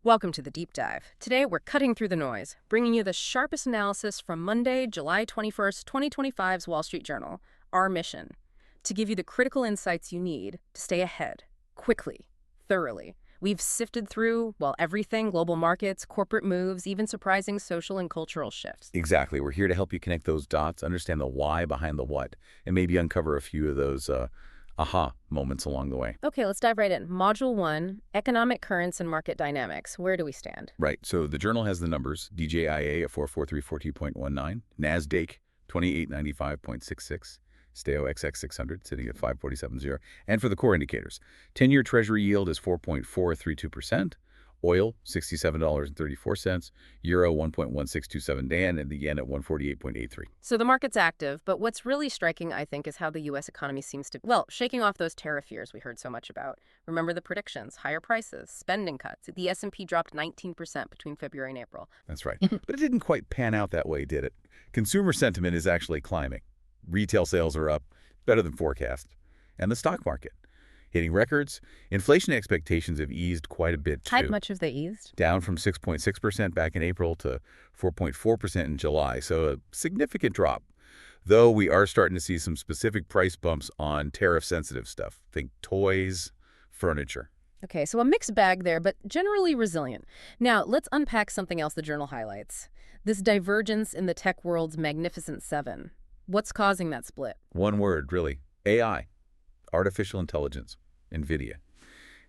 Welcome to the Deep Dive. Today, we're cutting through the noise, bringing you the sharpest analysis from Monday, July 21st, 2025's Wall Street Journal. Our mission: to give you the critical insights you need to stay ahead, quickly, thoroughly. We've sifted through, well, everything: global markets, corporate moves, even surprising social and cultural shifts. Exactly. We're here to help you connect those dots, understand the why behind the what, and maybe uncover a few of those aha moments along the way. Okay, let's dive right in. Module 1, Economic Currents and Market Dynamics. Where do we stand? Right. So the journal has the numbers: DJIA at 443.14.19, NASDAQ 2895.66, STEO XX600 sitting at 547.0. And for the core indicators, 10-year Treasury yield is 4.432%, oil $67.34, euro 1.1627 Dan, and the yen at 148.83. So the market's active, but what's really striking, I think, is how the U.S. economy seems to, well, shaking off those tariff fears we heard so much about. Remember the predictions: higher prices, spending cuts. The S&P dropped 19% between February and April. That's right. But it didn't quite pan out that way, did it? Consumer sentiment is actually climbing. Retail sales are up, better than forecast. And the stock market hitting records. Inflation expectations have eased quite a bit, too. How much have they eased? Down from 6.6% back in April to 4.4% in July, so a significant drop. Though we are starting to see some specific price bumps on tariff-sensitive stuff. Think toys, furniture. Okay, so a mixed bag there, but generally resilient. Now, let's unpack something else the journal highlights: this divergence in the tech world's Magnificent Seven. What's causing that split? One word, really: AI, artificial intelligence, NVIDIA.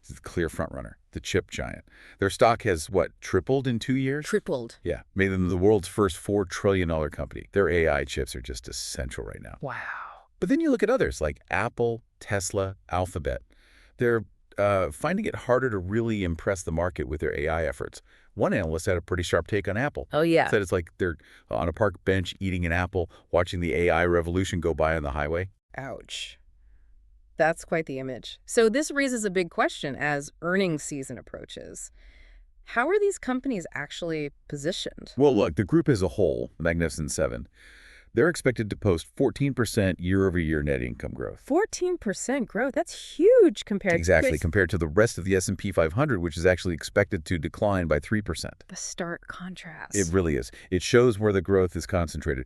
This is the clear frontrunner, the chip giant. Their stock has, what, tripled in 2 years? Tripled. Yeah, made them the world's first $4 trillion company. Their AI chips are just essential right now. Wow. But then you look at others like Apple, Tesla, Alphabet. They're finding it harder to really impress the market with their AI efforts. One analyst had a pretty sharp take on Apple. Oh, yeah. Said it's like they're on a park bench eating an apple, watching the AI revolution go by on the highway. Ouch. That's quite the image. So this raises a big question as earnings season approaches. How are these companies actually positioned? Well, look, the group as a whole, the Magnificent Seven, they're expected to post 14% year-over-year net income growth. 14% growth? That's huge compared Exactly, to compared to the rest of the S&P 500, which is actually expected to decline by 3%. the stark contrast. It really is. It shows where the growth is concentrated.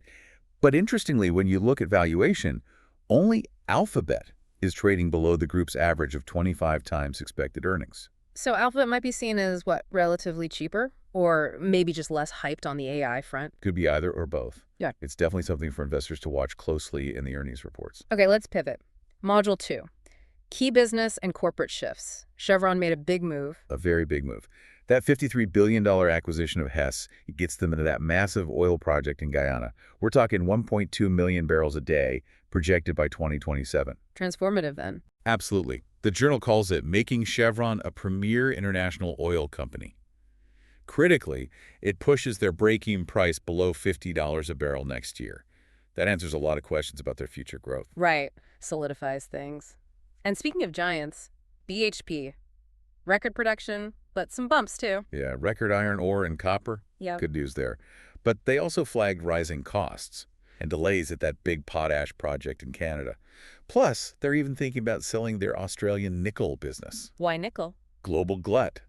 But interestingly, when you look at valuation, only Alphabet is trading below the group's average of 25 times expected earnings. So Alphabet might be seen as, what, relatively cheaper? Or maybe just less hyped on the AI front? Could be either or both. Yeah. It's definitely something for investors to watch closely in the earnings reports. Okay, let's pivot. Module 2. Key business and corporate shifts. Chevron made a big move. A very big move. That $53 billion acquisition of Hess gets them into that massive oil project in Guyana. We're talking 1.2 million barrels a day projected by 2027. Transformative, then. Absolutely. The journal calls it making Chevron a premier international oil company. Critically, it pushes their break-even price below $50 a barrel next year. That answers a lot of questions about their future growth. Right. Solidifies things. And speaking of giants, BHP. Record production, but some bumps, too. Yeah, record iron ore and copper. Yeah. Good news there. But they also flagged rising costs and delays at that big potash project in Canada. Plus, they're even thinking about selling their Australian nickel business. Why nickel? Global glut.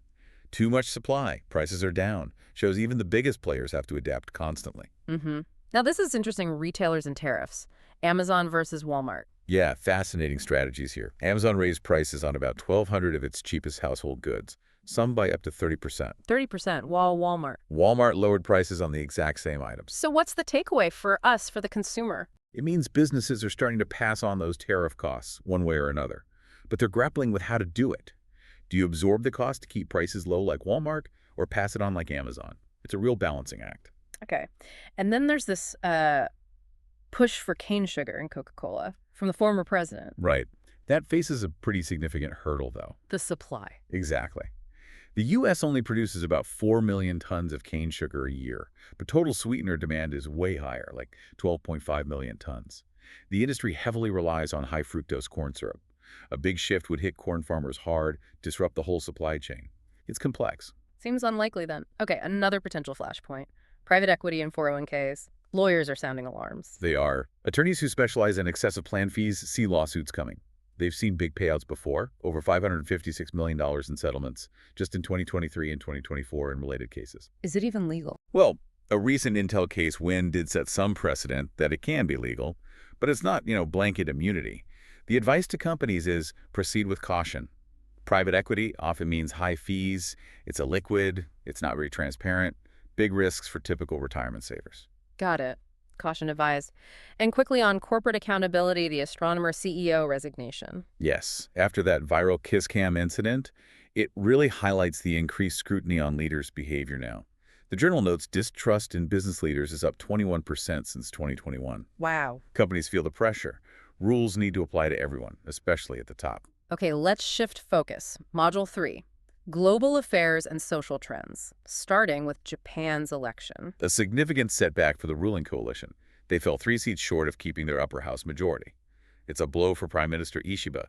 Too much supply. Prices are down. Shows even the biggest players have to adapt constantly. Mm-hmm. Now, this is interesting: retailers and tariffs. Amazon versus Walmart. Yeah, fascinating strategies here. Amazon raised prices on about 1,200 of its cheapest household goods, some by up to 30%. 30%, while Walmart. Walmart lowered prices on the exact same items. So what's the takeaway for us, for the consumer? It means businesses are starting to pass on those tariff costs one way or another, but they're grappling with how to do it. Do you absorb the cost to keep prices low like Walmart, or pass it on like Amazon? It's a real balancing act. Okay. And then there's this push for cane sugar in Coca-Cola from the former president. Right. That faces a pretty significant hurdle, though. The supply. Exactly. The U.S. only produces about 4 million tons of cane sugar a year, but total sweetener demand is way higher, like 12.5 million tons. The industry heavily relies on high fructose corn syrup. A big shift would hit corn farmers hard, disrupt the whole supply chain. It's complex. Seems unlikely, then. Okay, another potential flashpoint. Private equity and 401ks. Lawyers are sounding alarms. They are. Attorneys who specialize in excessive plan fees see lawsuits coming. They've seen big payouts before, over $556 million in settlements, just in 2023 and 2024 in related cases. Is it even legal? Well, a recent Intel case win did set some precedent that it can be legal, but it's not, blanket immunity. The advice to companies is proceed with caution. Private equity often means high fees, it's illiquid, it's not very transparent, big risks for typical retirement savers. Got it. Caution advised. And quickly on corporate accountability, the astronomer CEO resignation. Yes, after that viral kiss cam incident, it really highlights the increased scrutiny on leaders' behavior now. The journal notes distrust in business leaders is up 21% since 2021. Wow. Companies feel the pressure. Rules need to apply to everyone, especially at the top. Okay, let's shift focus. Module 3. Global affairs and social trends, starting with Japan's election. A significant setback for the ruling coalition. They fell 3 seats short of keeping their upper house majority. It's a blow for Prime Minister Ishiba.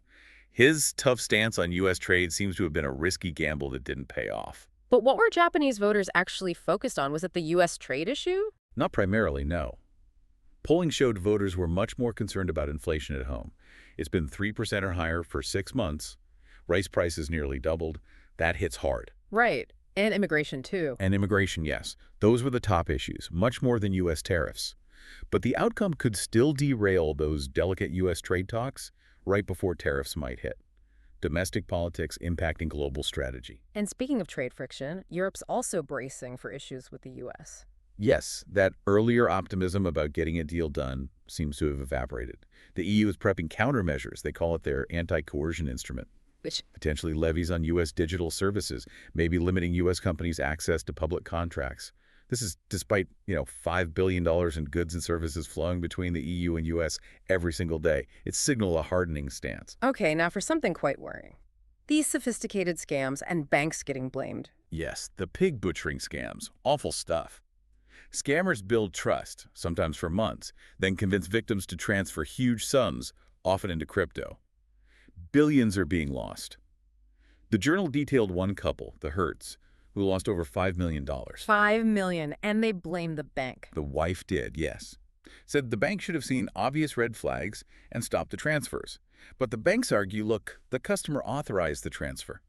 His tough stance on U.S. trade seems to have been a risky gamble that didn't pay off. But what were Japanese voters actually focused on? Was it the U.S. trade issue? Not primarily, no. Polling showed voters were much more concerned about inflation at home. It's been 3% or higher for 6 months. Rice prices nearly doubled. That hits hard. Right. And immigration, too. And immigration, yes. Those were the top issues, much more than U.S. tariffs. But the outcome could still derail those delicate U.S. trade talks right before tariffs might hit. Domestic politics impacting global strategy. And speaking of trade friction, Europe's also bracing for issues with the U.S. Yes, that earlier optimism about getting a deal done seems to have evaporated. The EU is prepping countermeasures. They call it their anti-coercion instrument. Which Potentially levies on U.S. digital services, maybe limiting U.S. companies' access to public contracts. This is despite, $5 billion in goods and services flowing between the EU and U.S. every single day. It signals a hardening stance. Okay, now for something quite worrying. These sophisticated scams and banks getting blamed. Yes, the pig butchering scams. Awful stuff. Scammers build trust, sometimes for months, then convince victims to transfer huge sums, often into crypto. Billions are being lost. The journal detailed one couple, the Hertz, who lost over $5 million. $5 million, and they blame the bank. The wife did, yes. Said the bank should have seen obvious red flags and stopped the transfers. But the banks argue, look, the customer authorized the transfer.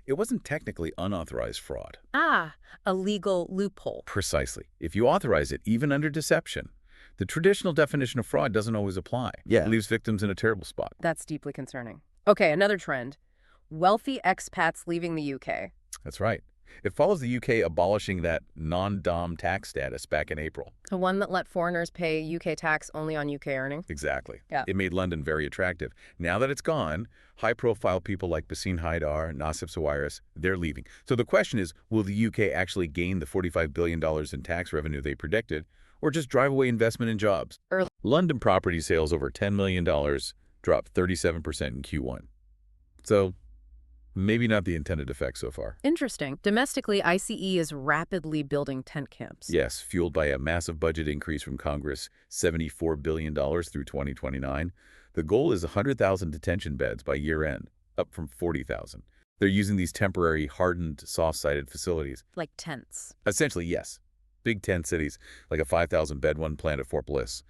It wasn't technically unauthorized fraud. Ah, a legal loophole. Precisely. If you authorize it, even under deception, the traditional definition of fraud doesn't always apply. Yeah. It leaves victims in a terrible spot. That's deeply concerning. Okay, another trend. Wealthy expats leaving the UK. That's right. It follows the UK abolishing that non-dom tax status back in April. The one that let foreigners pay UK tax only on UK earnings. Exactly. Yeah. It made London very attractive. Now that it's gone, high-profile people like Bassine Haidar, Nassif Sawiris, they're leaving. So the question is, will the UK actually gain the $45 billion in tax revenue they predicted, or just drive away investment in jobs? London property sales over $10 million dropped 37% in Q1. So maybe not the intended effect so far. Interesting. Domestically, ICE is rapidly building tent camps. Yes, fueled by a massive budget increase from Congress, $74 billion through 2029. The goal is 100,000 detention beds by year-end, up from 40,000. They're using these temporary, hardened, soft-sided facilities. Like tents. Essentially, yes. Big tent cities, like a 5,000-bed one planned at Fort Bliss.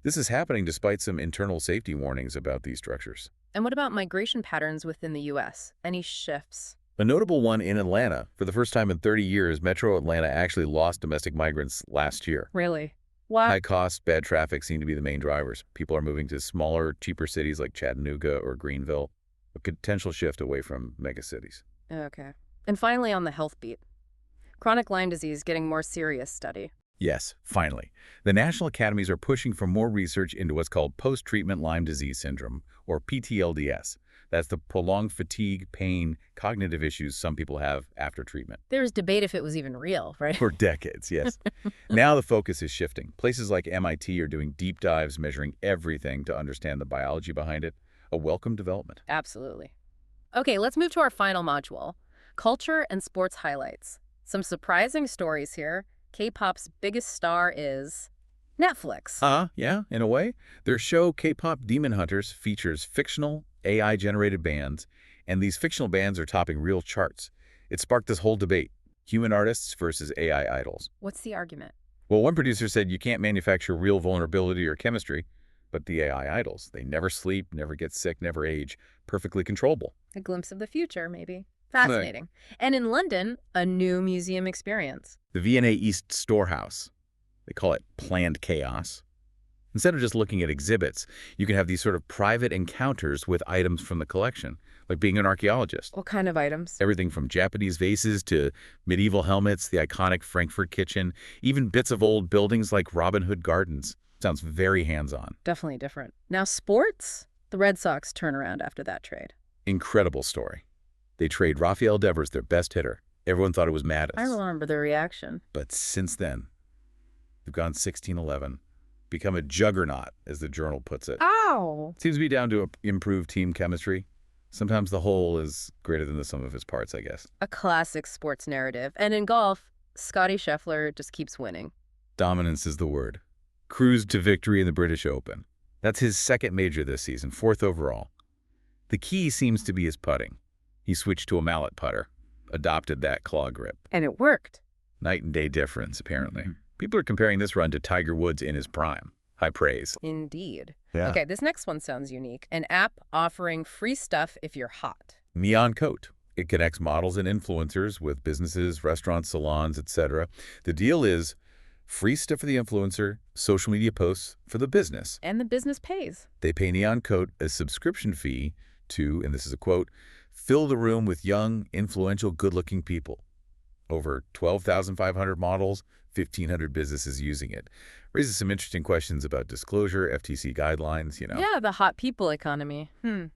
This is happening despite some internal safety warnings about these structures. And what about migration patterns within the U.S.? Any shifts? A notable one in Atlanta. For the first time in 30 years, Metro Atlanta actually lost domestic migrants last year. Really? What? High costs, bad traffic seem to be the main drivers. People are moving to smaller, cheaper cities like Chattanooga or Greenville, a potential shift away from megacities. Okay. And finally, on the health beat. Chronic Lyme disease getting more serious study. Yes, finally. The national academies are pushing for more research into what's called post-treatment Lyme disease syndrome, or PTLDS. That's the prolonged fatigue, pain, cognitive issues some people have after treatment. There was debate if it was even real, right? For decades, yes. Now the focus is shifting. Places like MIT are doing deep dives, measuring everything to understand the biology behind it. A welcome development. Absolutely. Okay, let's move to our final module, culture and sports highlights. Some surprising stories here. K-pop's biggest star is Netflix. Yeah, in a way. Their show, K-pop Demon Hunters, features fictional, AI-generated bands, and these fictional bands are topping real charts. It sparked this whole debate, human artists versus AI idols. What's the argument? Well, one producer said you can't manufacture real vulnerability or chemistry. But the AI idols, they never sleep, never get sick, never age, perfectly controllable. A glimpse of the future, maybe. Right. Fascinating. And in London, a new museum experience. The V&A East Storehouse, they call it planned chaos. Instead of just looking at exhibits, you can have these sort of private encounters with items from the collection, like being an archaeologist. What kind of items? Everything from Japanese vases to medieval helmets, the iconic Frankfurt kitchen, even bits of old buildings like Robin Hood Gardens. Sounds very hands-on. Definitely different. Now, sports? The Red Sox turn around after that trade. Incredible story. They trade Rafael Devers, their best hitter. Everyone thought it was madness. I remember the reaction. But since then, they've gone 16-11, become a juggernaut, as the Journal puts it. Ow! Seems to be down to improved team chemistry. Sometimes the whole is greater than the sum of its parts, I guess. A classic sports narrative. And in golf, Scotty Scheffler just keeps winning. Dominance is the word. Cruised to victory in the British Open. That's his second major this season, 4th overall. The key seems to be his putting. He switched to a mallet putter, adopted that claw grip. And it worked. Night and day difference, apparently. People are comparing this run to Tiger Woods in his prime. High praise. Indeed. Yeah. Okay, this next one sounds unique. An app offering free stuff if you're hot. Neon Coat. It connects models and influencers with businesses, restaurants, salons, etc. The deal is free stuff for the influencer, social media posts for the business. And the business pays. They pay Neon Coat a subscription fee to, and this is a quote, fill the room with young, influential, good-looking people. Over 12,500 models, 1,500 businesses using it. Raises some interesting questions about disclosure, FTC guidelines, Yeah, the hot people economy. And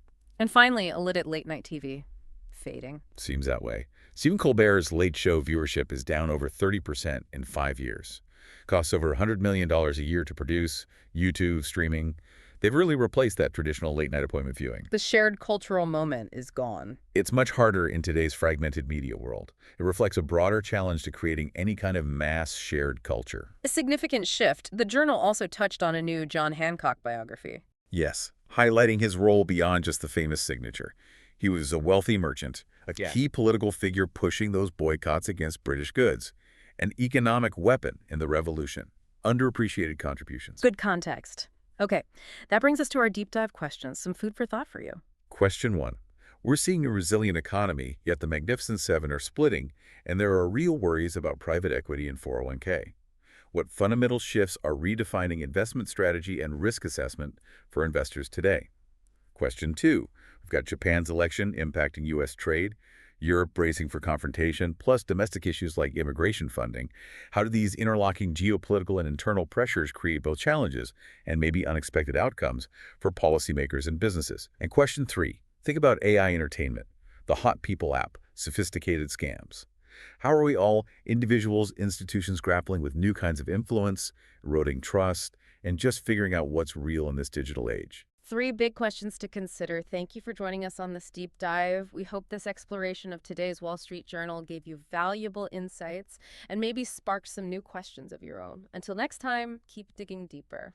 finally, a lit at late-night TV. Fading. Seems that way. Stephen Colbert's Late Show viewership is down over 30% in 5 years. Costs over $100 million a year to produce, YouTube, streaming. They've really replaced that traditional late-night appointment viewing. The shared cultural moment is gone. It's much harder in today's fragmented media world. It reflects a broader challenge to creating any kind of mass shared culture. A significant shift. The Journal also touched on a new John Hancock biography. Yes, highlighting his role beyond just the famous signature. He was a wealthy merchant, a key political figure pushing those boycotts against British goods, an economic weapon in the revolution. Underappreciated contributions. Good context. Okay, that brings us to our deep dive questions. Some food for thought for you. Question 1. We're seeing a resilient economy, yet the Magnificent Seven are splitting, and there are real worries about private equity and 401k. What fundamental shifts are redefining investment strategy and risk assessment for investors today? Question 2. We've got Japan's election impacting U.S. trade, Europe bracing for confrontation, plus domestic issues like immigration funding. How do these interlocking geopolitical and internal pressures create both challenges and maybe unexpected outcomes for policymakers and businesses? And question 3. Think about AI entertainment, the Hot People app, sophisticated scams. How are we all, individuals, institutions, grappling with new kinds of influence, eroding trust, and just figuring out what's real in this digital age? 3 big questions to consider. Thank you for joining us on this deep dive. We hope this exploration of today's Wall Street Journal gave you valuable insights and maybe sparked some new questions of your own. Until next time, keep digging deeper.